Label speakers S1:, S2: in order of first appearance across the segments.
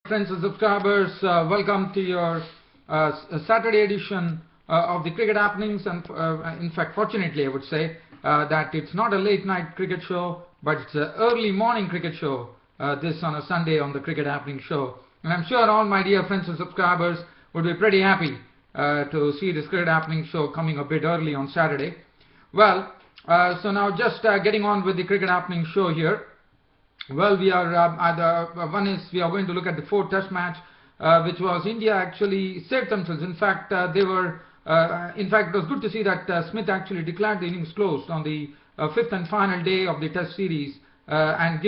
S1: Friends and subscribers, welcome to your Saturday edition of the cricket happenings. And in fact, fortunately, I would say that it's not a late night cricket show, but it's an early morning cricket show. This on a Sunday on the cricket happening show, and I'm sure all my dear friends and subscribers would be pretty happy to see this cricket happening show coming a bit early on Saturday. Well, so now just getting on with the cricket happening show here. Well, we are we are going to look at the fourth Test match, which was India actually saved themselves. In fact, it was good to see that Smith actually declared the innings closed on the fifth and final day of the Test series, and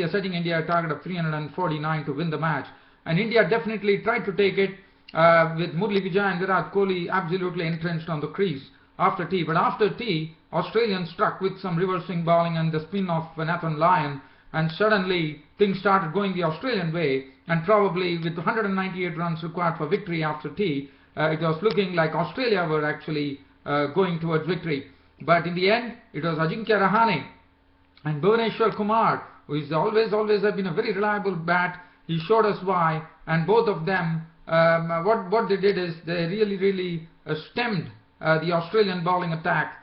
S1: setting India a target of 349 to win the match. And India definitely tried to take it with Murli Vijay and Virat Kohli absolutely entrenched on the crease after tea. But after tea, Australians struck with some reverse swing bowling and the spin of Nathan Lyon. And suddenly things started going the Australian way, and probably with 198 runs required for victory after tea, it was looking like Australia were actually going towards victory. But in the end, it was Ajinkya Rahane and Bhuvaneshwar Kumar, who is always have been a very reliable bat. He showed us why, and both of them, what they did is they really stemmed the Australian bowling attack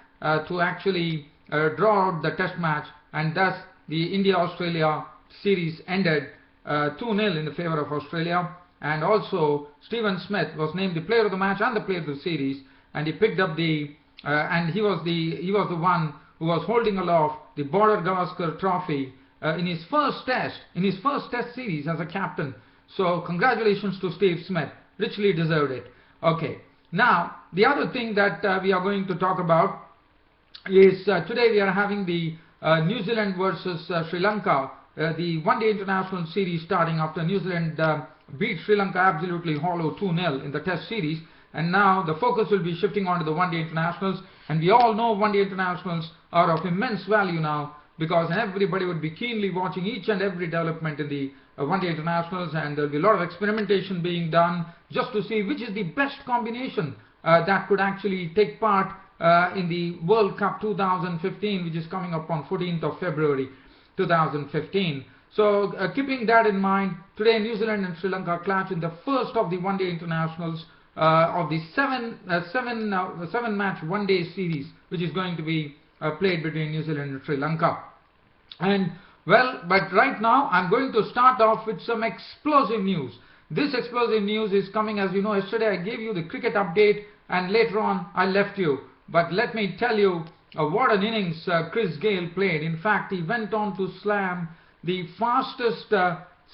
S1: to actually draw out the Test match, and thus the India-Australia series ended 2-0 in the favour of Australia. And also Stephen Smith was named the player of the match and the player of the series, and he picked up and he was the one who was holding aloft the Border Gavaskar trophy in his first Test series as a captain. So congratulations to Steve Smith, richly deserved it. Okay, now the other thing that we are going to talk about is today we are having the New Zealand versus Sri Lanka, the one-day international series starting after New Zealand beat Sri Lanka absolutely hollow 2-0 in the Test series, and now the focus will be shifting on to the one-day internationals. And we all know one-day internationals are of immense value now, because everybody would be keenly watching each and every development in the one-day internationals, and there will be a lot of experimentation being done just to see which is the best combination that could actually take part in the World Cup 2015, which is coming up on 14th of February 2015. So keeping that in mind, today New Zealand and Sri Lanka clash in the first of the one-day internationals of the seven match one-day series, which is going to be played between New Zealand and Sri Lanka. And well, but right now I'm going to start off with some explosive news. This explosive news is coming, as you know, yesterday I gave you the cricket update, and later on I left you. But let me tell you what an innings Chris Gayle played. In fact, he went on to slam the fastest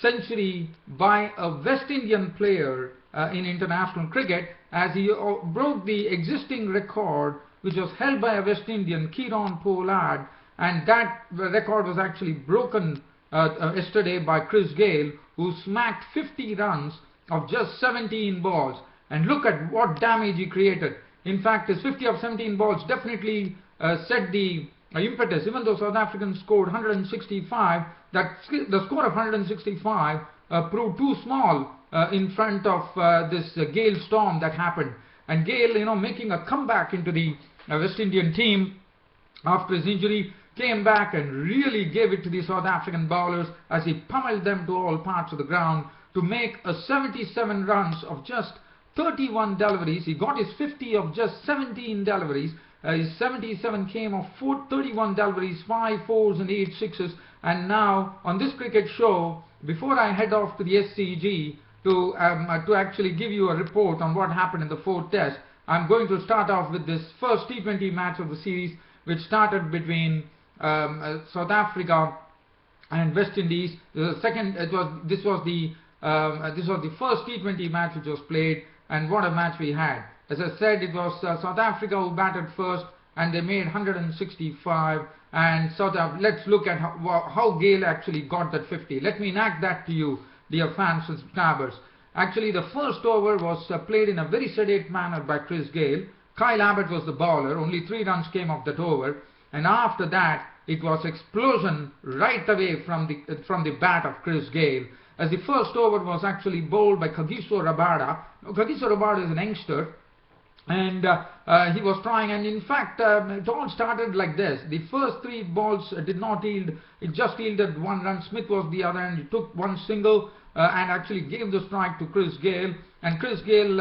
S1: century by a West Indian player in international cricket, as he broke the existing record which was held by a West Indian, Kieron Pollard, and that record was actually broken yesterday by Chris Gayle, who smacked 50 runs of just 17 balls. And look at what damage he created. In fact, his 50 of 17 balls definitely set the impetus. Even though South Africans scored 165, the score of 165 proved too small in front of this Gayle storm that happened. And Gayle, making a comeback into the West Indian team after his injury, came back and really gave it to the South African bowlers as he pummeled them to all parts of the ground to make a 77 runs of just 31 deliveries. He got his 50 of just 17 deliveries. His 77 came of 31 deliveries, 5 fours and 8 sixes. And now on this cricket show, before I head off to the SCG to actually give you a report on what happened in the fourth Test, I'm going to start off with this first T20 match of the series, which started between South Africa and West Indies. This was the first T20 match which was played. And what a match we had. As I said, it was South Africa who batted first, and they made 165. And let's look at how Gayle actually got that 50. Let me enact that to you, dear fans and subscribers. Actually, the first over was played in a very sedate manner by Chris Gayle. Kyle Abbott was the bowler. Only 3 runs came off that over. And after that, it was explosion right away from the bat of Chris Gayle, as the first over was actually bowled by Kagiso Rabada. Kagiso Rabada is an youngster, and he was trying, and in fact it all started like this. The first 3 balls did not yield, it just yielded 1 run. Smith was the other, and he took 1 single, and actually gave the strike to Chris Gayle, and Chris Gayle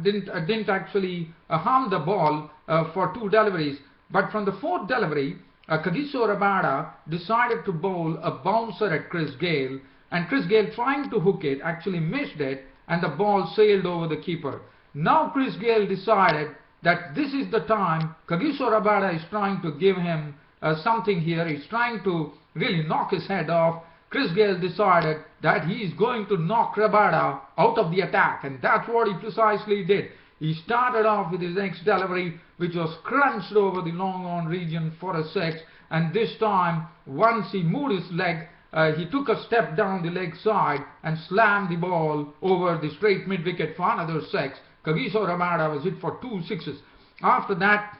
S1: didn't actually harm the ball for 2 deliveries. But from the 4th delivery, Kagiso Rabada decided to bowl a bouncer at Chris Gayle, and Chris Gayle, trying to hook it, actually missed it, and the ball sailed over the keeper. Now Chris Gayle decided that this is the time Kagiso Rabada is trying to give him something here. He's trying to really knock his head off. Chris Gayle decided that he is going to knock Rabada out of the attack, and that's what he precisely did. He started off with his next delivery, which was crunched over the long on region for a 6, and this time, once he moved his leg, he took a step down the leg side and slammed the ball over the straight mid-wicket for another 6. Kagiso Rabada was hit for 2 sixes. After that,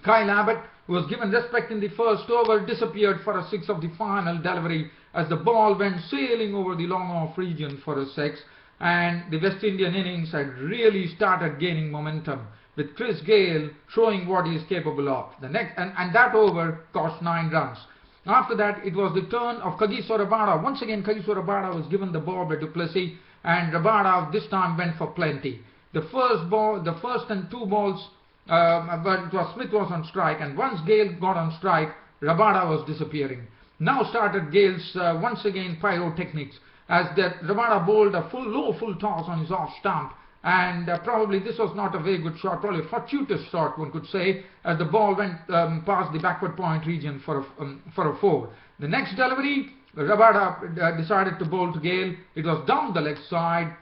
S1: Kyle Abbott, who was given respect in the first over, disappeared for a 6 of the final delivery as the ball went sailing over the long off region for a 6, and the West Indian innings had really started gaining momentum, with Chris Gayle showing what he is capable of. The next and that over cost 9 runs. After that, it was the turn of Kagiso Rabada. Once again, Kagiso Rabada was given the ball by Du Plessis, and Rabada this time went for plenty. The first and 2 balls, but it was Smith was on strike, and once Gayle got on strike, Rabada was disappearing. Now started Gayle's once again pyrotechnics, as that Rabada bowled a low full toss on his off stump, and probably this was not a very good shot, probably a fortuitous shot one could say, as the ball went past the backward point region for a 4. The next delivery, Rabada decided to bowl to Gayle. It was down the leg side,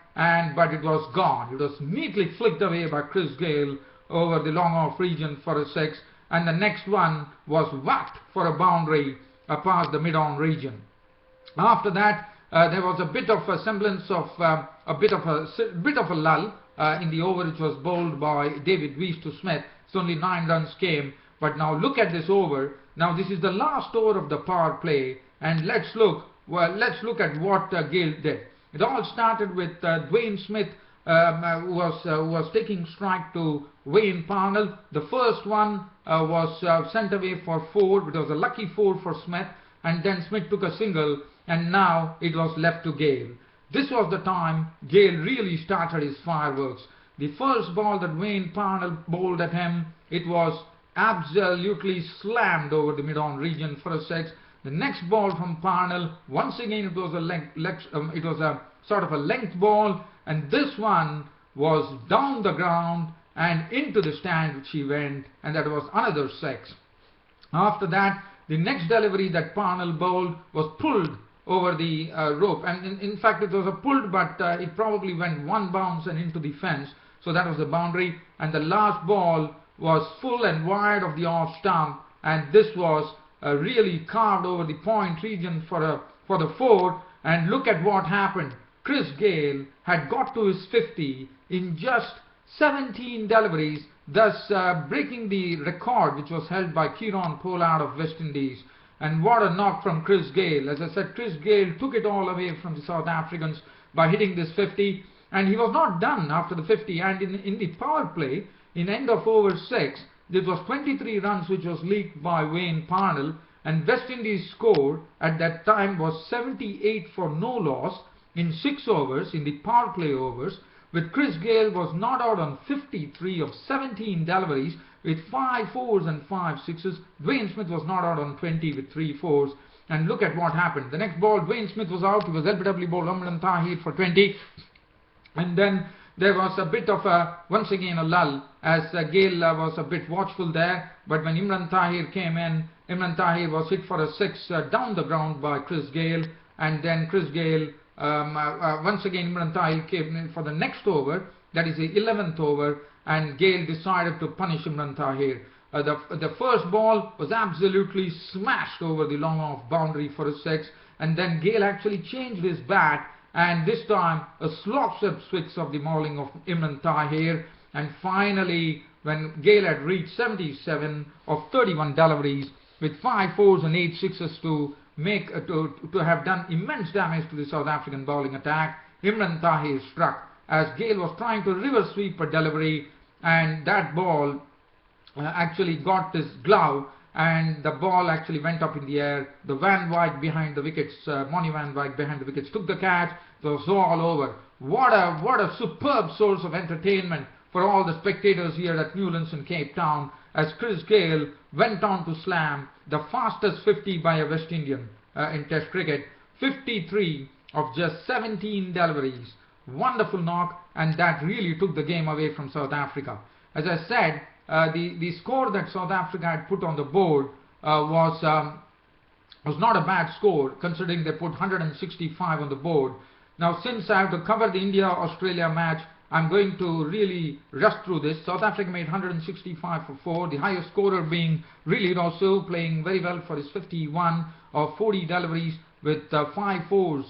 S1: but it was gone. It was neatly flicked away by Chris Gayle over the long off region for a 6, and the next one was whacked for a boundary past the mid-on region. After that, there was a bit of a semblance of a bit of a lull in the over, which was bowled by David Weiss to Smith. So only 9 runs came. But now look at this over. Now this is the last over of the power play, and let's look at what Gayle did. It all started with Dwayne Smith, who was taking strike to Wayne Parnell. The first one was sent away for 4. It was a lucky 4 for Smith, and then Smith took a single, and now it was left to Gayle. This was the time Gayle really started his fireworks. The first ball that Wayne Parnell bowled at him, it was absolutely slammed over the mid-on region for a 6. The next ball from Parnell, once again it was a sort of a length ball, and this one was down the ground and into the stand which he went, and that was another 6. After that, the next delivery that Parnell bowled was pulled over the rope, and in fact it was a pulled, but it probably went 1 bounce and into the fence, so that was the boundary. And the last ball was full and wide of the off stump, and this was really carved over the point region for the 4. And look at what happened. Chris Gayle had got to his 50 in just 17 deliveries, thus breaking the record which was held by Kieron Pollard of West Indies. And what a knock from Chris Gayle. As I said, Chris Gayle took it all away from the South Africans by hitting this 50, and he was not done after the 50. And in the power play, in end of over 6, there was 23 runs which was leaked by Wayne Parnell, and West Indies score at that time was 78 for no loss in 6 overs, in the power play overs, with Chris Gayle was not out on 53 of 17 deliveries with 5 4s and 5 6s. Dwayne Smith was not out on 20 with 3 4s. And look at what happened. The next ball, Dwayne Smith was out. He was LBW bowled Imran Tahir for 20. And then there was a bit of once again a lull, as Gayle was a bit watchful there. But when Imran Tahir came in, Imran Tahir was hit for a 6 down the ground by Chris Gayle. And then Chris Gayle, once again Imran Tahir came in for the next over, that is the 11th over, and Gayle decided to punish Imran Tahir. The first ball was absolutely smashed over the long off boundary for a 6, and then Gayle actually changed his bat, and this time a slop-swept switch of the mauling of Imran Tahir, and finally when Gayle had reached 77 of 31 deliveries with 5 4s and 8 6s to have done immense damage to the South African bowling attack, Imran Tahir struck as Gayle was trying to reverse sweep a delivery, and that ball actually got his glove, and the ball actually went up in the air. The Van Wyk behind the wickets, Monty Van Wyk behind the wickets, took the catch. It was all over. What a superb source of entertainment for all the spectators here at Newlands in Cape Town, as Chris Gayle went on to slam the fastest 50 by a West Indian in Test cricket, 53 of just 17 deliveries. Wonderful knock, and that really took the game away from South Africa. As I said, the score that South Africa had put on the board was not a bad score, considering they put 165 on the board. Now, since I have to cover the India-Australia match, I'm going to really rush through this. South Africa made 165 for 4, the highest scorer being really also playing very well for his 51 of 40 deliveries with 5 fours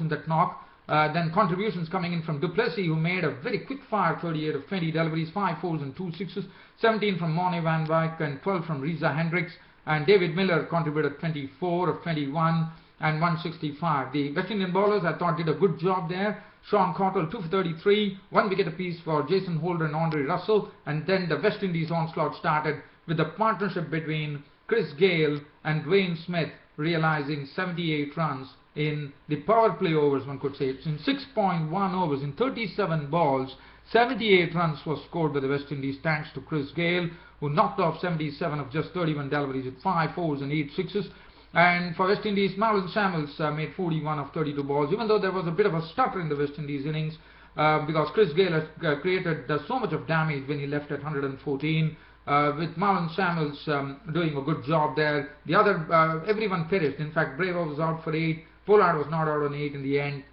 S1: in that knock. Then contributions coming in from du Plessis, who made a very quick fire 38 of 20 deliveries, 5 fours and 2 sixes, 17 from Monty Van Wyk and 12 from Reza Hendricks, and David Miller contributed 24 of 21 and 165. The West Indian bowlers, I thought, did a good job there. Sean Cottle 2 for 33, 1 wicket apiece for Jason Holder and Andre Russell, and then the West Indies onslaught started with the partnership between Chris Gayle and Dwayne Smith realizing 78 runs in the power play overs, one could say. It's in 6.1 overs, in 37 balls, 78 runs were scored by the West Indies thanks to Chris Gayle, who knocked off 77 of just 31 deliveries with 5 fours and 8 sixes. And for West Indies, Marlon Samuels made 41 of 32 balls, even though there was a bit of a stutter in the West Indies innings because Chris Gayle has created so much of damage when he left at 114. With Marlon Samuels doing a good job there. The other, everyone perished. In fact, Bravo was out for 8. Pollard was not out on 8 in the end.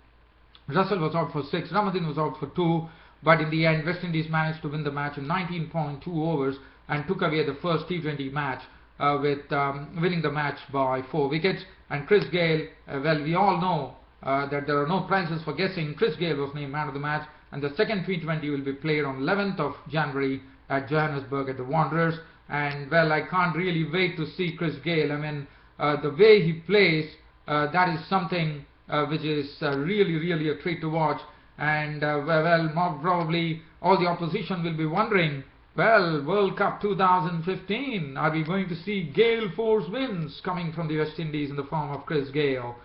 S1: Russell was out for 6. Ramadhin was out for 2. But in the end, West Indies managed to win the match in 19.2 overs and took away the first T20 match with winning the match by 4 wickets. And Chris Gayle, well, we all know that there are no prizes for guessing. Chris Gayle was named man of the match, and the second T20 will be played on 11th of January at Johannesburg at the Wanderers. And well, I can't really wait to see Chris Gayle. I mean, the way he plays, that is something which is really a treat to watch. And well, more probably all the opposition will be wondering, well, World Cup 2015, are we going to see Gale Force wins coming from the West Indies in the form of Chris Gayle?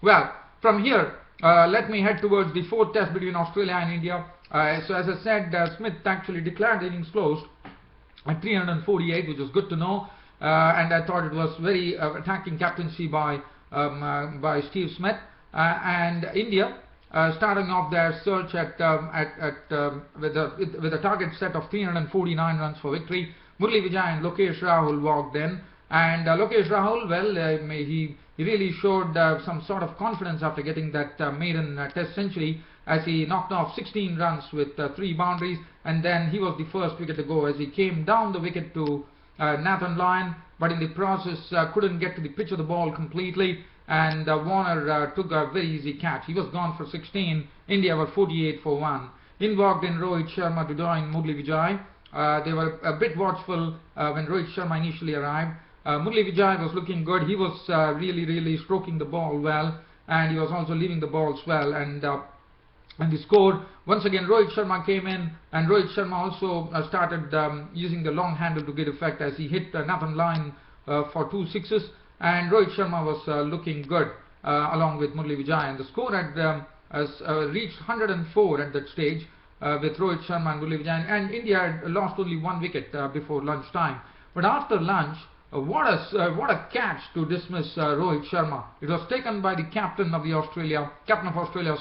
S1: Well, from here, let me head towards the 4th test between Australia and India. So as I said, Smith actually declared the innings closed at 348, which was good to know. And I thought it was very attacking captaincy by Steve Smith. And India, starting off their search with a target set of 349 runs for victory. Murali Vijay and Lokesh Rahul walked in. And Lokesh Rahul, well, he really showed some sort of confidence after getting that maiden test century, as he knocked off 16 runs with 3 boundaries, and then he was the first wicket to go as he came down the wicket to Nathan Lyon, but in the process couldn't get to the pitch of the ball completely, and Warner took a very easy catch. He was gone for 16. India were 48 for 1. In walked in Rohit Sharma to join Murali Vijay. They were a bit watchful when Rohit Sharma initially arrived. Murali Vijay was looking good. He was really stroking the ball well, and he was also leaving the balls well, and he scored. Once again, Rohit Sharma came in, and Rohit Sharma also started using the long handle to get effect as he hit Nathan Lyon for 2 sixes, and Rohit Sharma was looking good along with Murali Vijay, and the score had reached 104 at that stage with Rohit Sharma and Murali Vijay, and India had lost only 1 wicket before lunchtime. But after lunch, what a catch to dismiss Rohit Sharma. It was taken by the captain of Australia,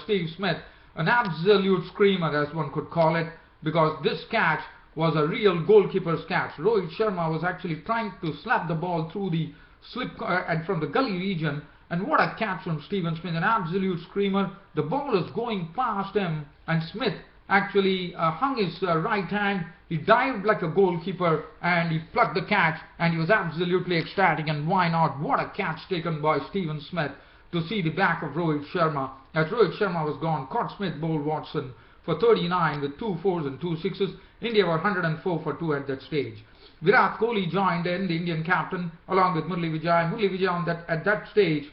S1: Steve Smith, an absolute screamer, as one could call it, because this catch was a real goalkeeper's catch. Rohit Sharma was actually trying to slap the ball through the slip and from the gully region, and what a catch from Stephen Smith, an absolute screamer. The ball is going past him, and Smith actually hung his right hand. He dived like a goalkeeper and he plucked the catch, and he was absolutely ecstatic. And why not? What a catch taken by Stephen Smith to see the back of Rohit Sharma. As Rohit Sharma was gone, Cott Smith bowled Watson for 39 with 2 fours and 2 sixes. India were 104 for 2 at that stage. Virat Kohli joined in, the Indian captain, along with Murali Vijay. Murali Vijay at that stage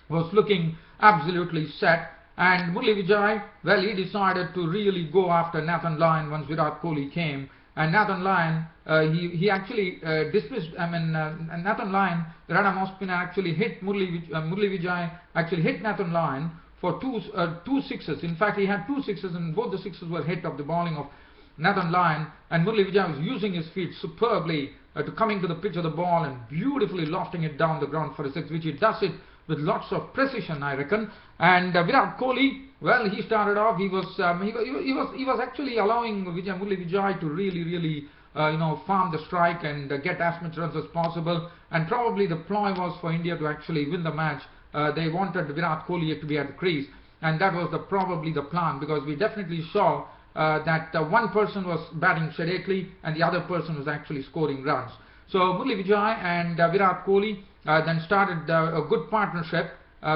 S1: was looking absolutely set. And Murali Vijay, well, he decided to really go after Nathan Lyon once Virat Kohli came. and Nathan Lyon, he actually dismissed, Nathan Lyon, the right-arm off spinner, actually hit Murali Vijay, actually hit Nathan Lyon for two sixes. In fact, he had 2 sixes, and both the sixes were hit of the bowling of Nathan Lyon, and Murali Vijay was using his feet superbly to coming to the pitch of the ball and beautifully lofting it down the ground for a six, which he does it with lots of precision, I reckon. And Virat Kohli, well, he started off. He was actually allowing Murali Vijay to really farm the strike and get as much runs as possible. And probably the ploy was for India to actually win the match. They wanted Virat Kohli to be at the crease, and that was probably the plan, because we definitely saw that one person was batting steadily and the other person was actually scoring runs. So Murali Vijay and Virat Kohli then started a good partnership,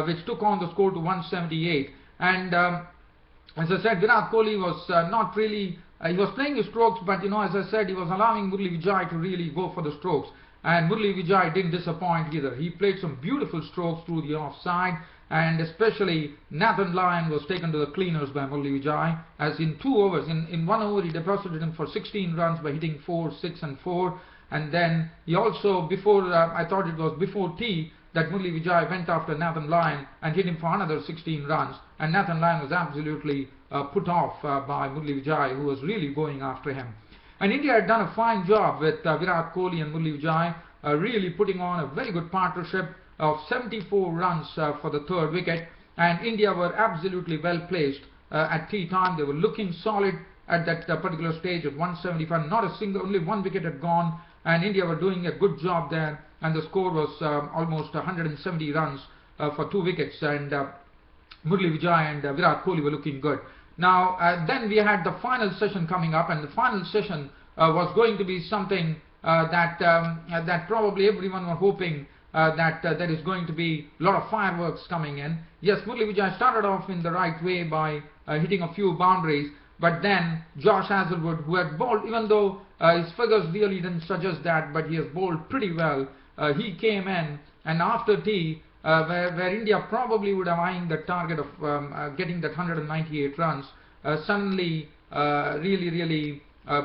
S1: which took on the score to 178. And as I said, Virat Kohli was not really, he was playing his strokes, but as I said, he was allowing Murali Vijay to really go for the strokes. And Murali Vijay didn't disappoint either. He played some beautiful strokes through the offside, and especially Nathan Lyon was taken to the cleaners by Murali Vijay, as in 2 overs, in 1 over he deposited him for 16 runs by hitting 4, 6 and 4. And then he also, I thought it was before tea, that Murali Vijay went after Nathan Lyon and hit him for another 16 runs. And Nathan Lyon was absolutely put off by Murali Vijay, who was really going after him. And India had done a fine job with Virat Kohli and Murali Vijay, really putting on a very good partnership of 74 runs for the 3rd wicket. And India were absolutely well placed at tea time. They were looking solid at that particular stage at 175. Not a single, only 1 wicket had gone, and India were doing a good job there. And the score was almost 170 runs for 2 wickets. And Murali Vijay and Virat Kohli were looking good. Now, then we had the final session coming up, and the final session was going to be something that probably everyone were hoping that there is going to be a lot of fireworks coming in. Yes, Murali Vijay started off in the right way by hitting a few boundaries, but then Josh Hazlewood, who had bowled, even though his figures really didn't suggest that, but he has bowled pretty well, he came in, and after tea, where India probably would have eyeing the target of getting that 198 runs, suddenly really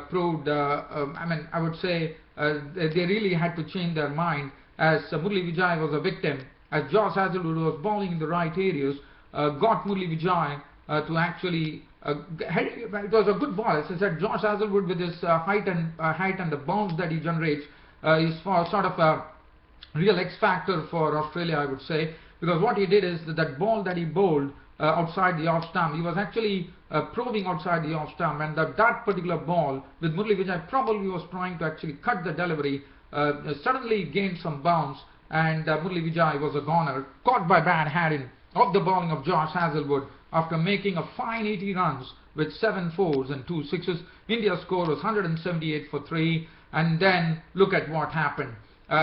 S1: proved, I would say they really had to change their mind, as Murali Vijay was a victim, as Josh Hazlewood was bowling in the right areas, got Murali Vijay to actually, it was a good ball. As I said, Josh Hazlewood, with his height and the bounce that he generates, is for sort of a real X factor for Australia, I would say, because what he did is that ball that he bowled outside the off stump, he was actually probing outside the off stump, and that particular ball with Murali Vijay probably was trying to actually cut the delivery, suddenly gained some bounce, and Murali Vijay was a goner, caught by bad handing of the bowling of Josh Hazlewood after making a fine 80 runs with 7 fours and 2 sixes. India's score was 178 for 3, and then look at what happened.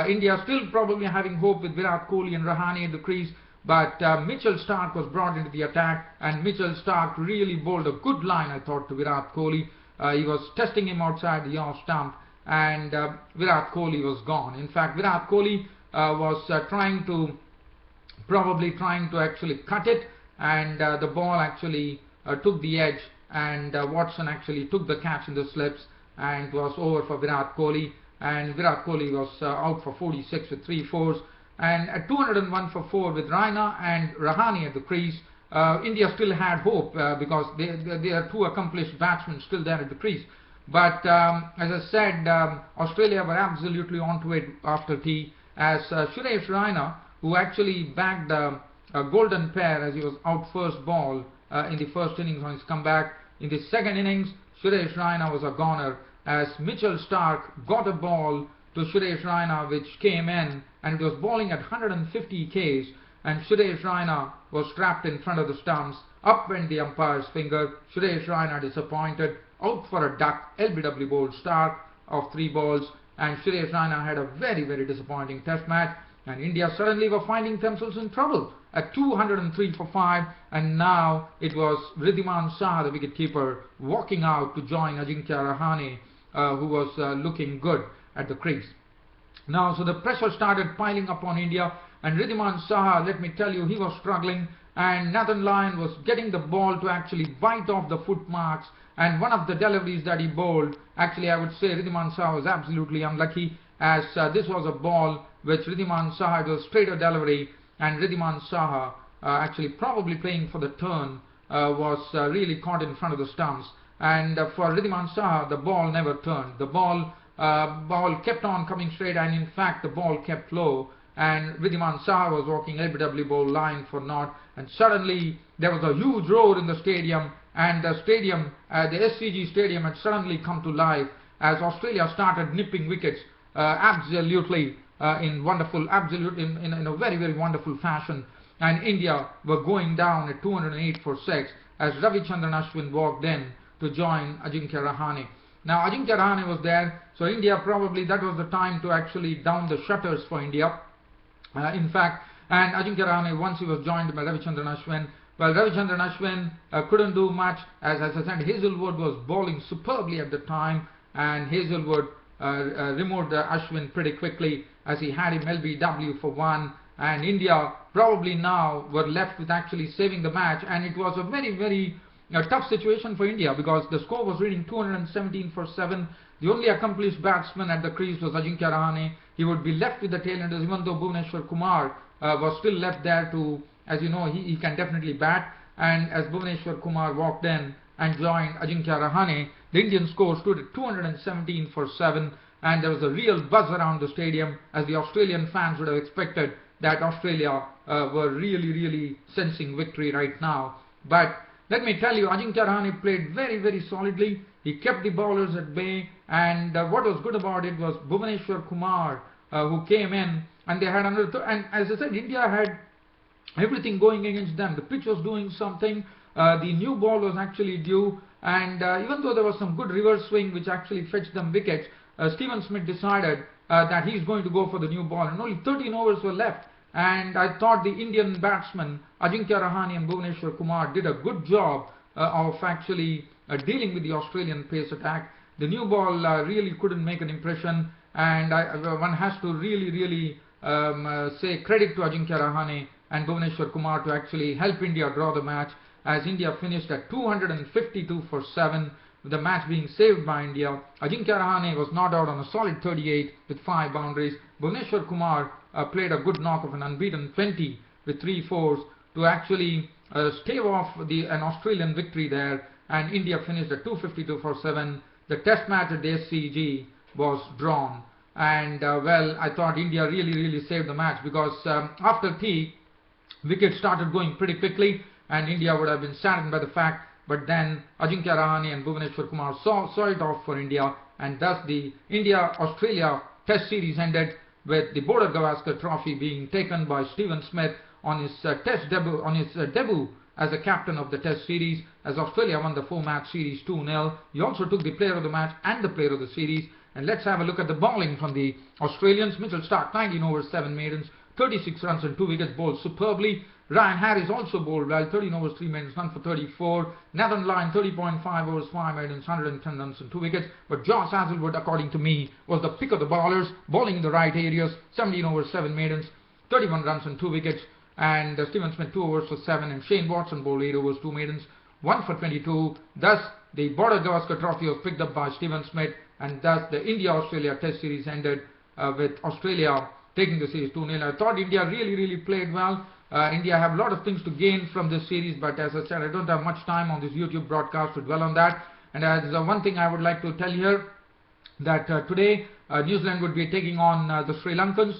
S1: India still probably having hope with Virat Kohli and Rahane in the crease, but Mitchell Starc was brought into the attack, and Mitchell Starc really bowled a good line, I thought, to Virat Kohli. He was testing him outside the off stump, and Virat Kohli was gone. In fact, Virat Kohli was probably trying to actually cut it, and the ball actually took the edge, and Watson actually took the catch in the slips, and it was over for Virat Kohli. And Virat Kohli was out for 46 with 3 fours, and at 201 for 4 with Raina and Rahane at the crease. India still had hope because they are 2 accomplished batsmen still there at the crease. But as I said, Australia were absolutely onto it after tea, as Suresh Raina, who actually bagged a golden pair as he was out first ball in the first innings on his comeback. In the second innings, Suresh Raina was a goner, as Mitchell Starc got a ball to Suresh Raina which came in, and it was bowling at 150 Ks, and Suresh Raina was trapped in front of the stumps. Up went the umpire's finger. Suresh Raina disappointed, out for a duck. LBW bowled Starc of 3 balls, and Suresh Raina had a very disappointing test match, and India suddenly were finding themselves in trouble at 203 for 5, and now it was Wriddhiman Saha, the wicketkeeper, walking out to join Ajinkya Rahane, who was looking good at the crease. Now, so the pressure started piling up on India, and Wriddhiman Saha, let me tell you, he was struggling, and Nathan Lyon was getting the ball to actually bite off the foot marks, and one of the deliveries that he bowled, actually I would say Ridhiman Saha was absolutely unlucky, as this was a ball which Ridhiman Saha, it was straighter delivery, and Ridhiman Saha actually probably playing for the turn was really caught in front of the stumps, and for Ridhiman Saha the ball never turned. The ball kept on coming straight, and in fact the ball kept low, and Ridhiman Saha was walking LBW ball line for naught, and suddenly there was a huge roar in the stadium, and the stadium, the SCG stadium had suddenly come to life as Australia started nipping wickets absolutely in a very, very wonderful fashion, and India were going down at 208 for 6 as Ravichandran Ashwin walked in to join Ajinkya Rahane. Now Ajinkya Rahane was there, so India probably, that was the time to actually down the shutters for India. In fact, and Ajinkya Rahane, once he was joined by Ravichandran Ashwin, well, Ravichandran Ashwin couldn't do much, as I said, Hazlewood was bowling superbly at the time, and Hazlewood removed Ashwin pretty quickly as he had him LBW for 1, and India probably now were left with actually saving the match, and it was a very, very tough situation for India because the score was reading 217 for 7. The only accomplished batsman at the crease was Ajinkya Rahane. He would be left with the tailenders, even though Bhuvneshwar Kumar was still left there to, as you know, he can definitely bat, and as Bhuvneshwar Kumar walked in and joined Ajinkya Rahane, the Indian score stood at 217 for 7, and there was a real buzz around the stadium, as the Australian fans would have expected that Australia were really, really sensing victory right now. But let me tell you, Ajinkya Rahane played very, very solidly. He kept the bowlers at bay, and what was good about it was Bhuvneshwar Kumar, who came in, and they had and as I said, India had everything going against them. The pitch was doing something. The new ball was actually due, and even though there was some good reverse swing which actually fetched them wickets, Steven Smith decided that he's going to go for the new ball, and only 13 overs were left. And I thought the Indian batsmen Ajinkya Rahane and Bhuvneshwar Kumar did a good job of actually dealing with the Australian pace attack. The new ball really couldn't make an impression, and one has to really, really say credit to Ajinkya Rahane and Bhuvneshwar Kumar to actually help India draw the match, as India finished at 252 for 7, with the match being saved by India. Ajinkya Rahane was not out on a solid 38 with 5 boundaries. Bhuvneshwar Kumar played a good knock of an unbeaten 20 with 3 fours to actually stave off an Australian victory there, and India finished at 252 for 7. The test match at the SCG was drawn, and well, I thought India really, really saved the match because after tea, wickets started going pretty quickly, and India would have been saddened by the fact, but then Ajinkya Rahane and Bhuvneshwar Kumar saw it off for India, and thus the India-Australia Test series ended with the Border Gavaskar Trophy being taken by Steven Smith on his debut as a captain of the Test series, as Australia won the 4-match series 2-0. He also took the player of the match and the player of the series. And let's have a look at the bowling from the Australians. Mitchell Starc, 19 overs, 7 maidens, 36 runs and 2 wickets, bowled superbly. Ryan Harris also bowled well, 13 overs, 3 maidens, none for 34. Nathan Lyon, 30.5 overs, 5 maidens, 110 runs and 2 wickets. But Josh Hazlewood, according to me, was the pick of the bowlers, bowling in the right areas, 17 overs, 7 maidens, 31 runs and 2 wickets. And Steven Smith, 2 overs for 7, and Shane Watson bowled 8 overs, 2 maidens, 1 for 22. Thus, the Border Gavaskar Trophy was picked up by Steven Smith, and thus the India-Australia Test series ended with Australia taking the series 2-0. I thought India really, really played well. India have a lot of things to gain from this series, but as I said, I don't have much time on this YouTube broadcast to dwell on that. And as one thing I would like to tell here, that today New Zealand would be taking on the Sri Lankans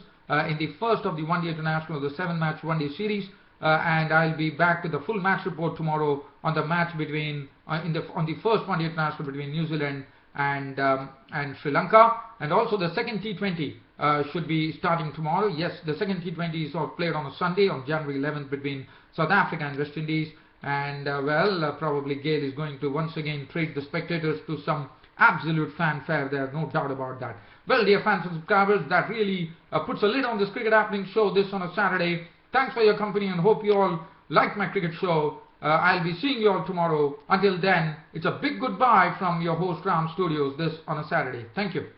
S1: in the first of the one-day international, the 7-match one-day series, and I'll be back with the full match report tomorrow on the match between on the first one-day international between New Zealand and Sri Lanka, and also the second T20 should be starting tomorrow. Yes, the second T20 is played on a Sunday on January 11th between South Africa and West Indies, and probably Gayle is going to once again treat the spectators to some absolute fanfare there, no doubt about that. Well, dear fans and subscribers, that really puts a lid on this Cricket Happening show this on a Saturday. Thanks for your company, and hope you all like my cricket show. I'll be seeing you all tomorrow. Until then, it's a big goodbye from your host Ram Studios this on a Saturday. Thank you.